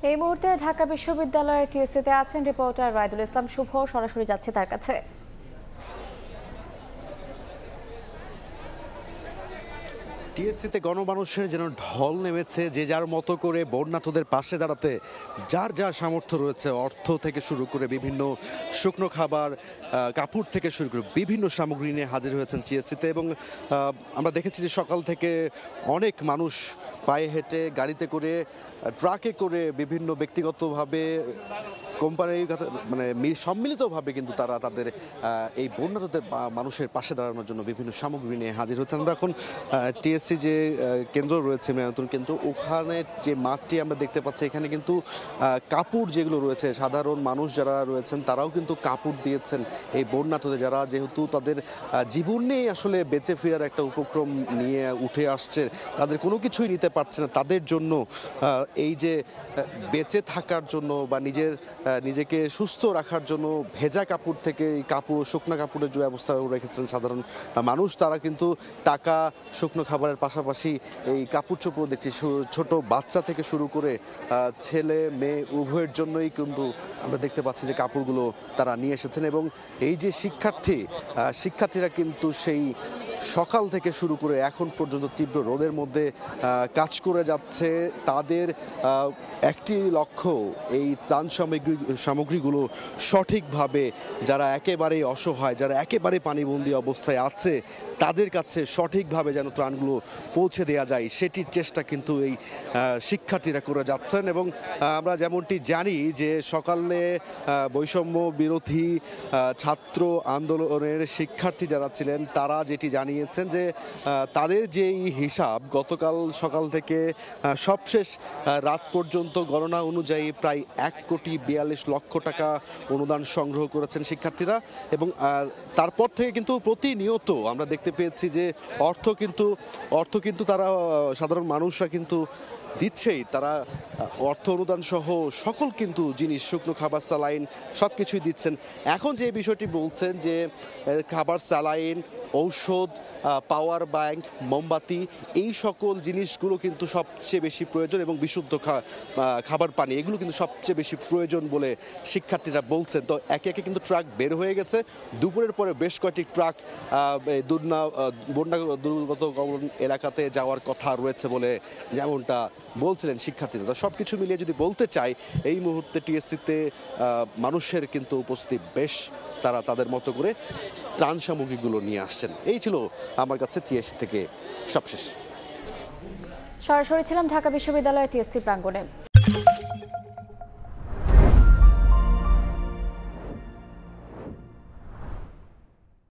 এই মুহূর্তে ঢাকা বিশ্ববিদ্যালয়ের টিএসসিতে আছেন রিপোর্টার রায়দুল ইসলাম শুভ। সরাসরি যাচ্ছে তার কাছে। টিএসসিতে গণমানুষের যেন ঢল নেমেছে, যে যার মতো করে বন্যার্তদের পাশে দাঁড়াতে যার যা সামর্থ্য রয়েছে, অর্থ থেকে শুরু করে বিভিন্ন শুকনো খাবার, কাপড় থেকে শুরু করে বিভিন্ন সামগ্রী নিয়ে হাজির হয়েছেন টিএসসিতে। এবং আমরা দেখেছি যে সকাল থেকে অনেক মানুষ পায়ে হেঁটে, গাড়িতে করে, ট্রাকে করে, বিভিন্ন ব্যক্তিগতভাবে, কোম্পানির মানে সম্মিলিতভাবে কিন্তু তারা তাদের এই বন্যার্তদের মানুষের পাশে দাঁড়ানোর জন্য বিভিন্ন সামগ্রী নিয়ে হাজির হচ্ছেন। আমরা এখন টিএসসি যে কেন্দ্র রয়েছে, মেয়তন কেন্দ্র, ওখানে যে মাঠটি আমরা দেখতে পাচ্ছি, এখানে কিন্তু কাপড় যেগুলো রয়েছে, সাধারণ মানুষ যারা রয়েছেন তারাও কিন্তু কাপড় দিয়েছেন এই বন্যার্তদের, যারা যেহেতু তাদের জীবন নিয়েই আসলে বেঁচে ফেরার একটা উপক্রম নিয়ে উঠে আসছে, তাদের কোনো কিছুই নিতে পারছে না, তাদের জন্য এই যে বেঁচে থাকার জন্য বা নিজেকে সুস্থ রাখার জন্য ভেজা কাপড় থেকে এই কাপড়, শুকনো কাপড়ের যে ব্যবস্থা রেখেছেন সাধারণ মানুষ, তারা কিন্তু টাকা, শুকনো খাবারের পাশাপাশি এই কাপড় চোপড় দেখছি ছোট বাচ্চা থেকে শুরু করে ছেলে মেয়ে উভয়ের জন্যই কিন্তু আমরা দেখতে পাচ্ছি যে কাপড়গুলো তারা নিয়ে এসেছেন। এবং এই যে শিক্ষার্থীরা কিন্তু সেই সকাল থেকে শুরু করে এখন পর্যন্ত তীব্র রোদের মধ্যে কাজ করে যাচ্ছে। তাদের একটি লক্ষ্য, এই ত্রাণ সামগ্রীগুলো সঠিকভাবে যারা একেবারেই অসহায়, যারা একেবারে পানিবন্দী অবস্থায় আছে, তাদের কাছে সঠিকভাবে যেন ত্রাণগুলো পৌঁছে দেওয়া যায়, সেটির চেষ্টা কিন্তু এই শিক্ষার্থীরা করে যাচ্ছেন। এবং আমরা যেমনটি জানি যে সকালে বৈষম্য বিরোধী ছাত্র আন্দোলনের শিক্ষার্থী যারা ছিলেন, তারা যেটি জানিয়েছেন যে তাদের যেই হিসাব, গতকাল সকাল থেকে সবশেষ রাত পর্যন্ত গণনা অনুযায়ী প্রায় 1,42,00,000 টাকা অনুদান সংগ্রহ করেছেন শিক্ষার্থীরা। এবং তারপর থেকে কিন্তু প্রতিনিয়ত আমরা দেখতে পেয়েছি যে অর্থ কিন্তু তারা, সাধারণ মানুষরা কিন্তু দিচ্ছেই, তারা অর্থ অনুদান সহ সকল কিন্তু জিনিস, শুকনো খাবার, স্যালাইন সব কিছুই দিচ্ছেন। এখন যে বিষয়টি বলছেন যে খাবার, স্যালাইন, ঔষধ, পাওয়ার ব্যাংক, মোমবাতি, এই সকল জিনিসগুলো কিন্তু সবচেয়ে বেশি প্রয়োজন, এবং বিশুদ্ধ খাবার পানি, এগুলো কিন্তু সবচেয়ে বেশি প্রয়োজন বলে শিক্ষার্থীরা বলছেন। তো একে একে কিন্তু ট্রাক বের হয়ে গেছে। দুপুরের পরে বেশ কয়েকটি ট্রাক বন্যা দুর্গত এলাকাতে যাওয়ার কথা রয়েছে বলে যেমনটা বলছিলেন শিক্ষার্থীরা। তো সব কিছু মিলিয়ে যদি বলতে চাই, এই মুহূর্তে টিএসসিতে মানুষের কিন্তু উপস্থিতি বেশ, তারা তাদের মতো করে ত্রাণ সামগ্রীগুলো নিয়ে আসছেন। এই ছিল আমার কাছে টিএসসি থেকে সবশেষ। সরাসরি ছিলাম ঢাকা বিশ্ববিদ্যালয়ের টিএসসি প্রাঙ্গণে।